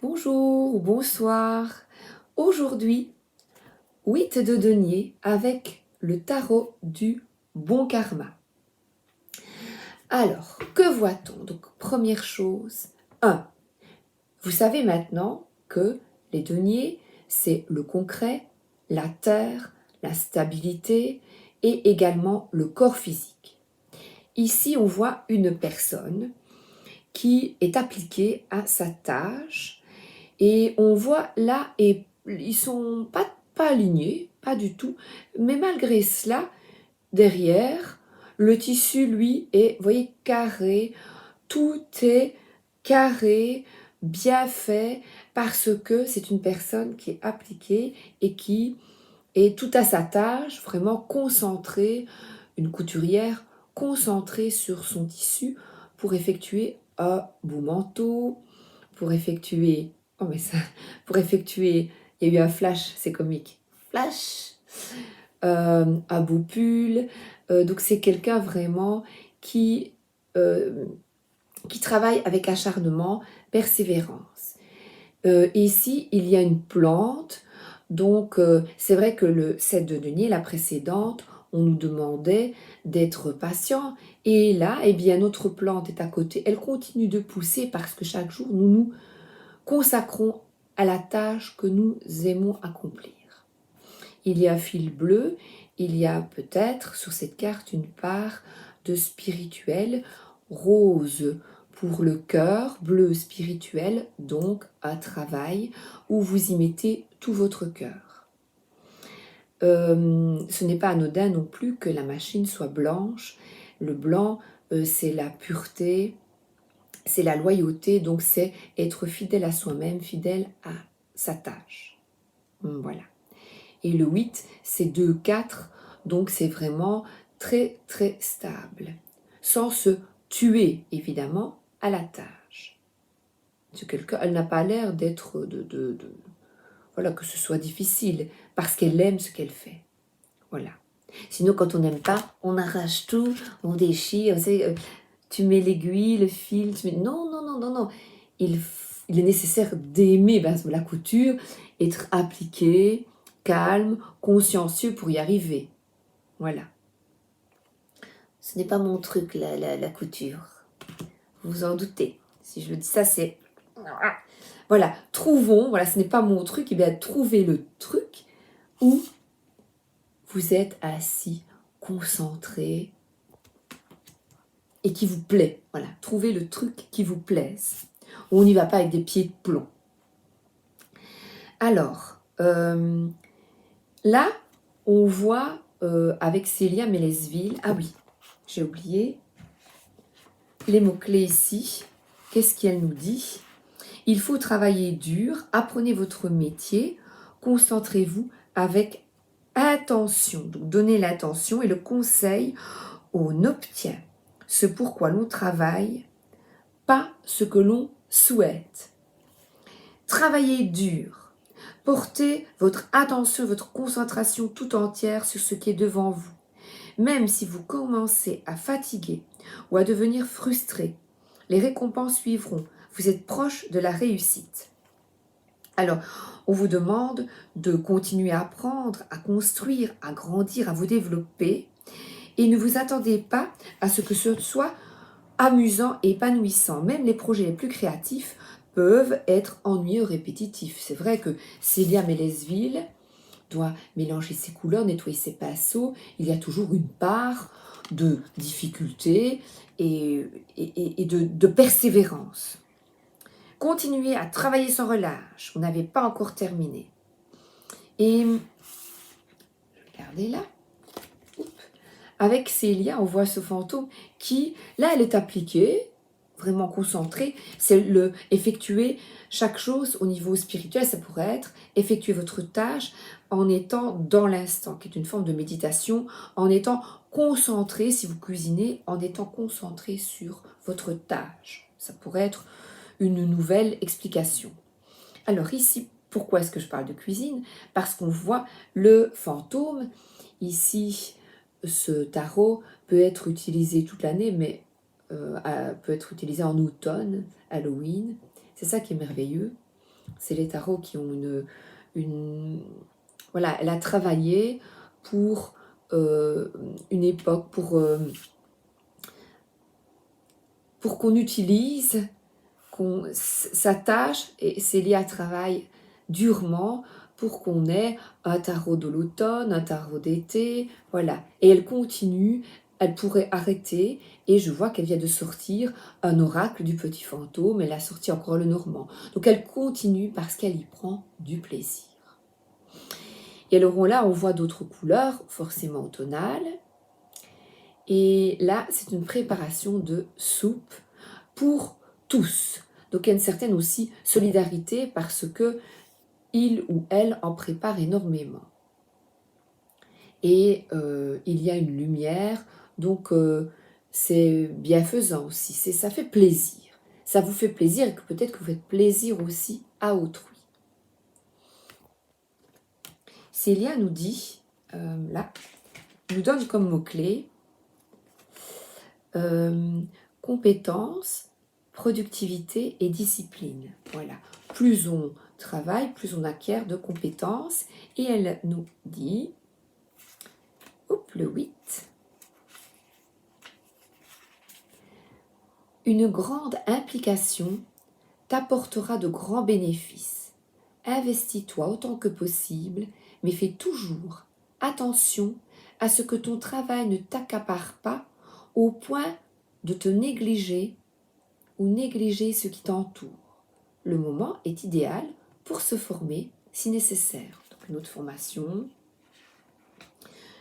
Bonjour ou bonsoir. Aujourd'hui, 8 de denier avec le tarot du bon karma. Alors, que voit-on? Donc, première chose, 1. Vous savez maintenant que les deniers, c'est le concret, la terre, la stabilité et également le corps physique. Ici, on voit une personne qui est appliquée à sa tâche. Et on voit là, et ils sont pas alignés, pas du tout, mais malgré cela, derrière, le tissu, lui, est, vous voyez, carré, tout est carré, bien fait, parce que c'est une personne qui est appliquée et qui est tout à sa tâche, vraiment concentrée, une couturière concentrée sur son tissu pour effectuer un beau manteau, pour effectuer, oh mais ça, pour effectuer, il y a eu un flash, c'est comique, flash, un beau pull, donc c'est quelqu'un vraiment qui, euh, qui travaille avec acharnement, persévérance. Ici, il y a une plante, donc c'est vrai que le set de denier, la précédente, on nous demandait d'être patient, et là, eh bien, notre plante est à côté, elle continue de pousser parce que chaque jour, nous nous consacrons à la tâche que nous aimons accomplir. Il y a un fil bleu, il y a peut-être sur cette carte une part de spirituel, rose pour le cœur, bleu spirituel, donc un travail où vous y mettez tout votre cœur. Ce n'est pas anodin non plus que la machine soit blanche. Le blanc, c'est la pureté, c'est la loyauté, donc c'est être fidèle à soi-même, fidèle à sa tâche. Voilà. Et le 8, c'est 2, 4, donc c'est vraiment très très stable, sans se tuer évidemment à la tâche. C'est quelqu'un, elle n'a pas l'air d'être voilà, que ce soit difficile, parce qu'elle aime ce qu'elle fait. Voilà. Sinon, quand on n'aime pas, on arrache tout, on déchire, tu mets l'aiguille, le fil, tu mets... Non, non, non, non, non. Il est nécessaire d'aimer la couture, être appliqué, calme, consciencieux pour y arriver. Voilà. Ce n'est pas mon truc, la couture. Vous vous en doutez. Si je le dis ça, c'est... Voilà, trouvons, voilà, ce n'est pas mon truc, et bien trouvez le truc où vous êtes assis, concentré, et qui vous plaît. Voilà, trouvez le truc qui vous plaise. On n'y va pas avec des pieds de plomb. Alors, là, on voit avec Célia Mélesville, ah oui, j'ai oublié les mots-clés ici. Qu'est-ce qu'elle nous dit? Il faut travailler dur, apprenez votre métier, concentrez-vous avec attention. Donc, donnez l'attention et le conseil, on obtient ce pourquoi l'on travaille, pas ce que l'on souhaite. Travaillez dur. Portez votre attention, votre concentration tout entière sur ce qui est devant vous. Même si vous commencez à fatiguer ou à devenir frustré, les récompenses suivront. Vous êtes proche de la réussite. Alors, on vous demande de continuer à apprendre, à construire, à grandir, à vous développer. Et ne vous attendez pas à ce que ce soit amusant et épanouissant. Même les projets les plus créatifs peuvent être ennuyeux, répétitifs. C'est vrai que Célia Mélesville doit mélanger ses couleurs, nettoyer ses pinceaux. Il y a toujours une part de difficulté et de persévérance. Continuez à travailler sans relâche. Vous n'avez pas encore terminé. Et regardez là. Avec Célia, on voit ce fantôme qui, là, elle est appliquée, vraiment concentrée. C'est effectuer chaque chose au niveau spirituel. Ça pourrait être effectuer votre tâche en étant dans l'instant, qui est une forme de méditation, en étant concentré, si vous cuisinez, en étant concentré sur votre tâche. Ça pourrait être une nouvelle explication. Alors ici, pourquoi est-ce que je parle de cuisine? Parce qu'on voit le fantôme. Ici, ce tarot peut être utilisé toute l'année, mais peut être utilisé en automne, Halloween. C'est ça qui est merveilleux. C'est les tarots qui ont voilà, elle a travaillé pour une époque, pour qu'on utilise, qu'on s'attache, et Célia travaille durement pour qu'on ait un tarot de l'automne, un tarot d'été, voilà. Et elle continue, elle pourrait arrêter, et je vois qu'elle vient de sortir un oracle du petit fantôme, elle a sorti encore le normand. Donc elle continue parce qu'elle y prend du plaisir. Et alors là, on voit d'autres couleurs, forcément automnales. Et là, c'est une préparation de soupe pour tous. Donc il y a une certaine aussi solidarité parce que il ou elle en prépare énormément. Et il y a une lumière, donc c'est bienfaisant aussi, ça fait plaisir. Ça vous fait plaisir et que peut-être que vous faites plaisir aussi à autrui. Célia nous dit, là, nous donne comme mot-clé compétence, productivité et discipline. Voilà. Plus on travaille, plus on acquiert de compétences. Et elle nous dit, le 8, une grande implication t'apportera de grands bénéfices. Investis-toi autant que possible, mais fais toujours attention à ce que ton travail ne t'accapare pas au point de te négliger ou négliger ce qui t'entoure. Le moment est idéal pour se former si nécessaire. Donc une autre formation.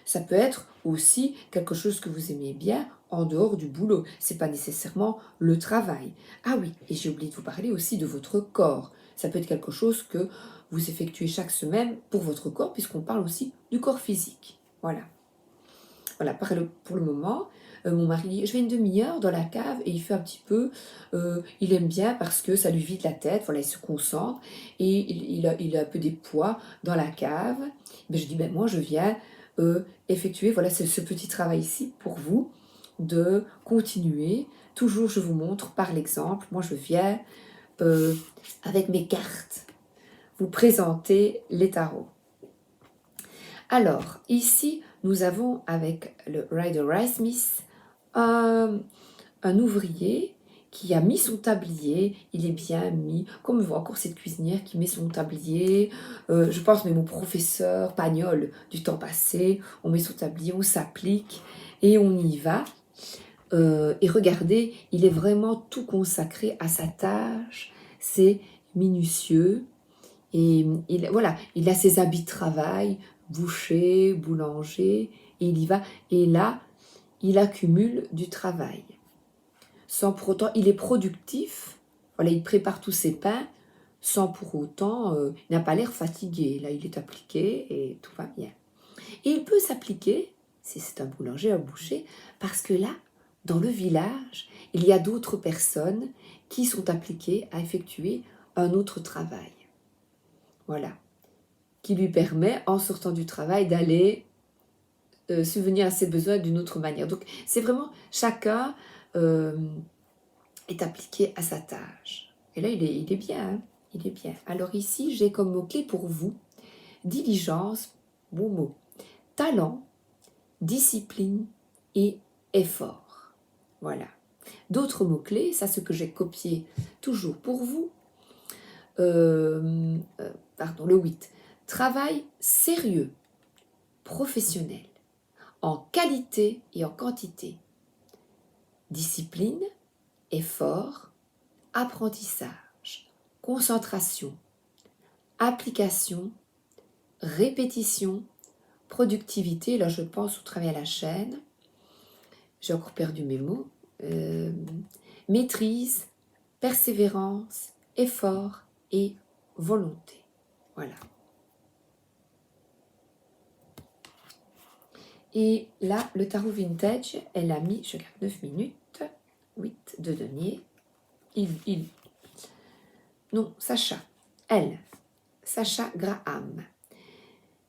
Ça peut être aussi quelque chose que vous aimez bien en dehors du boulot. C'est pas nécessairement le travail. Ah oui, et j'ai oublié de vous parler aussi de votre corps. Ça peut être quelque chose que vous effectuez chaque semaine pour votre corps, puisqu'on parle aussi du corps physique. Voilà. Voilà, pour le moment, mon mari dit, je vais une demi-heure dans la cave et il fait un petit peu, il aime bien parce que ça lui vide la tête, voilà, il se concentre et il a un peu des poids dans la cave. Mais je dis, ben moi je viens effectuer, voilà, ce petit travail ici pour vous, de continuer. Toujours je vous montre par l'exemple, moi je viens avec mes cartes vous présenter les tarots. Alors, ici, nous avons avec le Rider Waite Smith un ouvrier qui a mis son tablier, il est bien mis, comme on voit encore cette cuisinière qui met son tablier, je pense même au professeur Pagnol du temps passé, on met son tablier, on s'applique et on y va. Et regardez, il est vraiment tout consacré à sa tâche, c'est minutieux, et voilà, il a ses habits de travail, boucher, boulanger, et il y va. Et là, il accumule du travail. Sans pour autant, il est productif. Voilà, il prépare tous ses pains, sans pour autant, il n'a pas l'air fatigué. Là, il est appliqué et tout va bien. Et il peut s'appliquer, si c'est un boulanger, un boucher, parce que là, dans le village, il y a d'autres personnes qui sont appliquées à effectuer un autre travail. Voilà, qui lui permet, en sortant du travail, d'aller subvenir à ses besoins d'une autre manière. Donc, c'est vraiment, chacun est appliqué à sa tâche. Et là, il est bien, hein, il est bien. Alors ici, j'ai comme mot-clé pour vous, diligence, beau mot, talent, discipline et effort. Voilà. D'autres mots-clés, ça ce que j'ai copié toujours pour vous, pardon, le 8. Travail sérieux, professionnel, en qualité et en quantité. Discipline, effort, apprentissage, concentration, application, répétition, productivité. Là, je pense au travail à la chaîne. J'ai encore perdu mes mots. Maîtrise, persévérance, effort et volonté. Voilà. Et là, le tarot vintage, elle a mis, je regarde, 9 minutes, 8 de denier. Non, Sacha. Elle, Sacha Graham.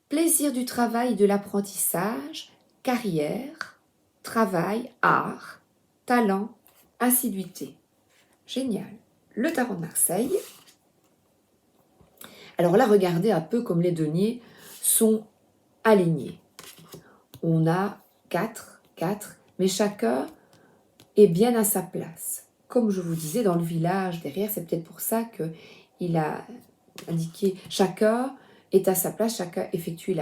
Plaisir du travail et de l'apprentissage, carrière, travail, art, talent, assiduité. Génial. Le tarot de Marseille. Alors là, regardez un peu comme les deniers sont alignés. On a 4, mais chacun est bien à sa place. Comme je vous disais, dans le village derrière, c'est peut-être pour ça qu'il a indiqué chacun est à sa place, chacun effectue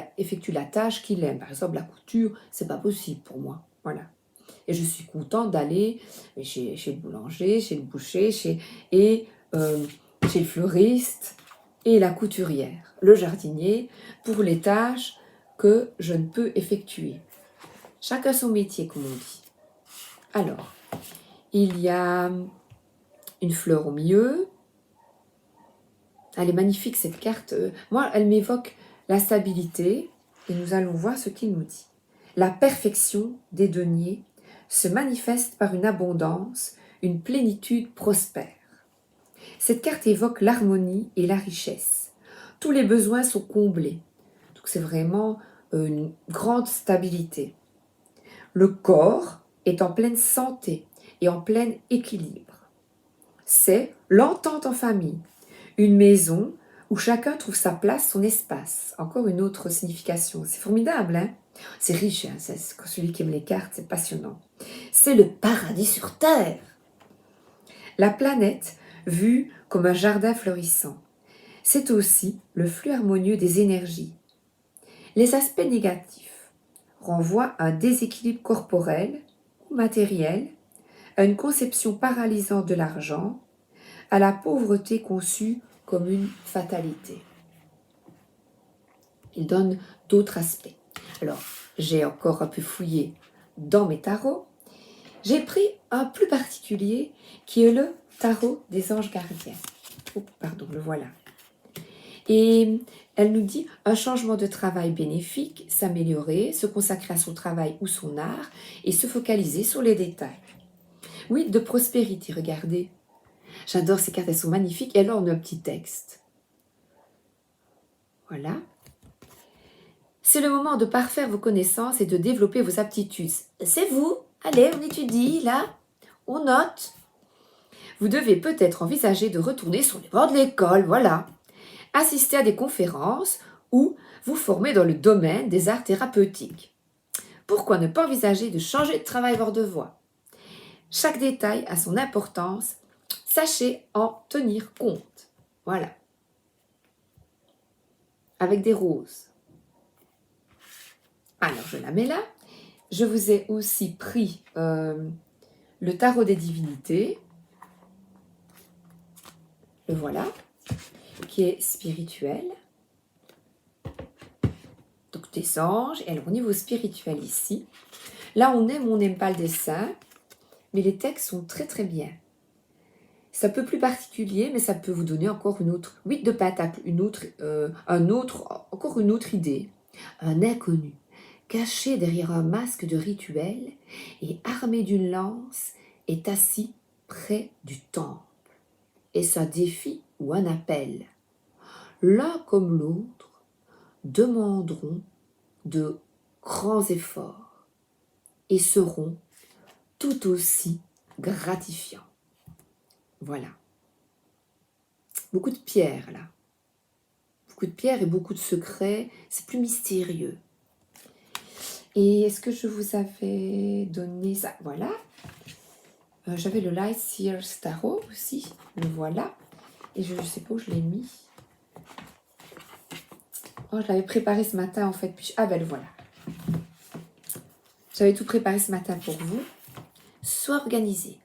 la tâche qu'il aime. Par exemple, la couture, c'est pas possible pour moi. Voilà. Et je suis contente d'aller chez le boulanger, chez le boucher, chez le fleuriste et la couturière, le jardinier, pour les tâches que je ne peux effectuer. Chacun son métier, comme on dit. Alors, il y a une fleur au milieu. Elle est magnifique, cette carte. Moi, elle m'évoque la stabilité. Et nous allons voir ce qu'il nous dit. La perfection des deniers se manifeste par une abondance, une plénitude prospère. Cette carte évoque l'harmonie et la richesse. Tous les besoins sont comblés. Donc c'est vraiment une grande stabilité. Le corps est en pleine santé et en plein équilibre. C'est l'entente en famille, une maison où chacun trouve sa place, son espace. Encore une autre signification. C'est formidable, hein? C'est riche, hein? Celui qui aime les cartes, c'est passionnant. C'est le paradis sur Terre. La planète vue comme un jardin florissant. C'est aussi le flux harmonieux des énergies. Les aspects négatifs renvoient à un déséquilibre corporel ou matériel, à une conception paralysante de l'argent, à la pauvreté conçue comme une fatalité. Il donne d'autres aspects. Alors, j'ai encore un peu fouillé dans mes tarots. J'ai pris un plus particulier qui est le tarot des anges gardiens. Oh, pardon, le voilà. Et elle nous dit un changement de travail bénéfique, s'améliorer, se consacrer à son travail ou son art et se focaliser sur les détails. Oui, de prospérité, regardez. J'adore ces cartes, elles sont magnifiques. Et alors, on a un petit texte. Voilà. C'est le moment de parfaire vos connaissances et de développer vos aptitudes. C'est vous. Allez, on étudie, là. On note. Vous devez peut-être envisager de retourner sur les bancs de l'école, voilà. Assister à des conférences ou vous former dans le domaine des arts thérapeutiques. Pourquoi ne pas envisager de changer de travail hors de voie? Chaque détail a son importance. Sachez en tenir compte. Voilà. Avec des roses. Alors, je la mets là. Je vous ai aussi pris le tarot des divinités. Le voilà. Qui est spirituel. Donc, des anges. Et alors, au niveau spirituel ici, là, on n'aime pas le dessin. Mais les textes sont très, très bien. C'est un peu plus particulier, mais ça peut vous donner encore une autre... 8 de Pentacle, encore une autre idée. Un inconnu, caché derrière un masque de rituel et armé d'une lance, est assis près du temple. Est-ce un défi ou un appel? L'un comme l'autre demanderont de grands efforts et seront tout aussi gratifiants. Voilà. Beaucoup de pierres, là. Beaucoup de pierres et beaucoup de secrets. C'est plus mystérieux. Et est-ce que je vous avais donné ça? Voilà. J'avais le Light Seers Tarot aussi. Le voilà. Et je ne sais pas où je l'ai mis. Oh, je l'avais préparé ce matin, en fait. Puis ah ben le voilà. J'avais tout préparé ce matin pour vous. Sois organisé.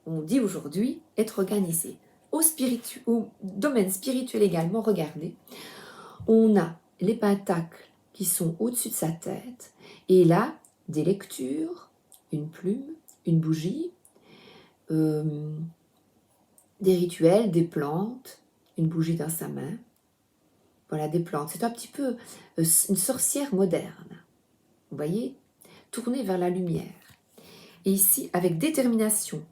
On dit aujourd'hui être organisé. Au domaine spirituel également, regardez. On a les pentacles qui sont au-dessus de sa tête. Et là, des lectures, une plume, une bougie, des rituels, des plantes, une bougie dans sa main. Voilà, des plantes. C'est un petit peu une sorcière moderne. Vous voyez? Tournée vers la lumière. Et ici, avec détermination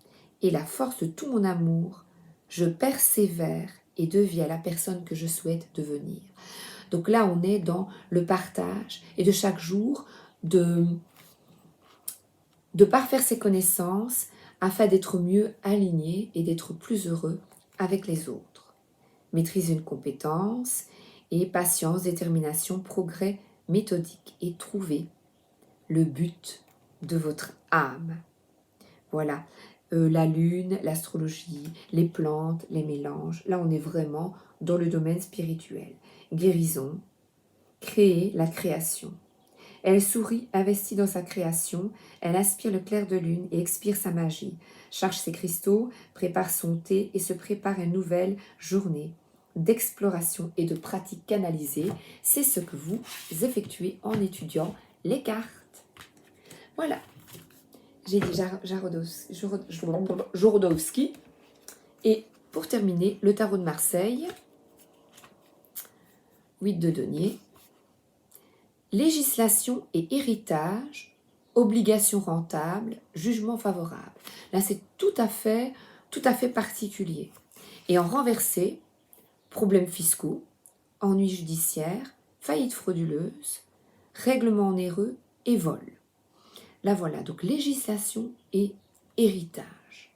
et la force de tout mon amour, je persévère et deviens la personne que je souhaite devenir. Donc là, on est dans le partage et de chaque jour de parfaire ses connaissances afin d'être mieux aligné et d'être plus heureux avec les autres. Maîtriser une compétence Et patience, détermination, progrès méthodique. Et trouver le but de votre âme. Voilà, la lune, l'astrologie, les plantes, les mélanges. Là, on est vraiment dans le domaine spirituel. Guérison, créer la création. Elle sourit, investie dans sa création, elle aspire le clair de lune et expire sa magie, charge ses cristaux, prépare son thé et se prépare à une nouvelle journée d'exploration et de pratique canalisée. C'est ce que vous effectuez en étudiant les cartes. Voilà, j'ai dit Jorodowski. Et pour terminer, le tarot de Marseille, 8 de denier. Législation et héritage, obligation rentable, jugement favorable. Là, c'est tout à fait particulier. Et en renversé, problèmes fiscaux, ennuis judiciaires, faillite frauduleuse, règlement onéreux et vol. Là, voilà, donc législation et héritage.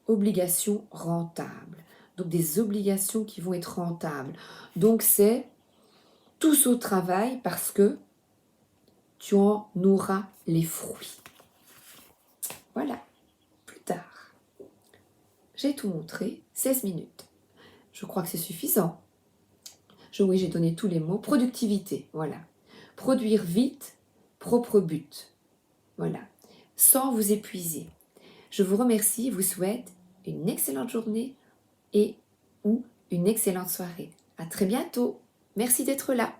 Obligation rentable. Donc, des obligations qui vont être rentables. Donc, c'est tous au travail parce que tu en auras les fruits. Voilà, plus tard. J'ai tout montré, 16 minutes. Je crois que c'est suffisant. Oui, j'ai donné tous les mots. Productivité, voilà. Produire vite, propre but. Voilà, sans vous épuiser. Je vous remercie, vous souhaite une excellente journée et ou une excellente soirée. À très bientôt. Merci d'être là.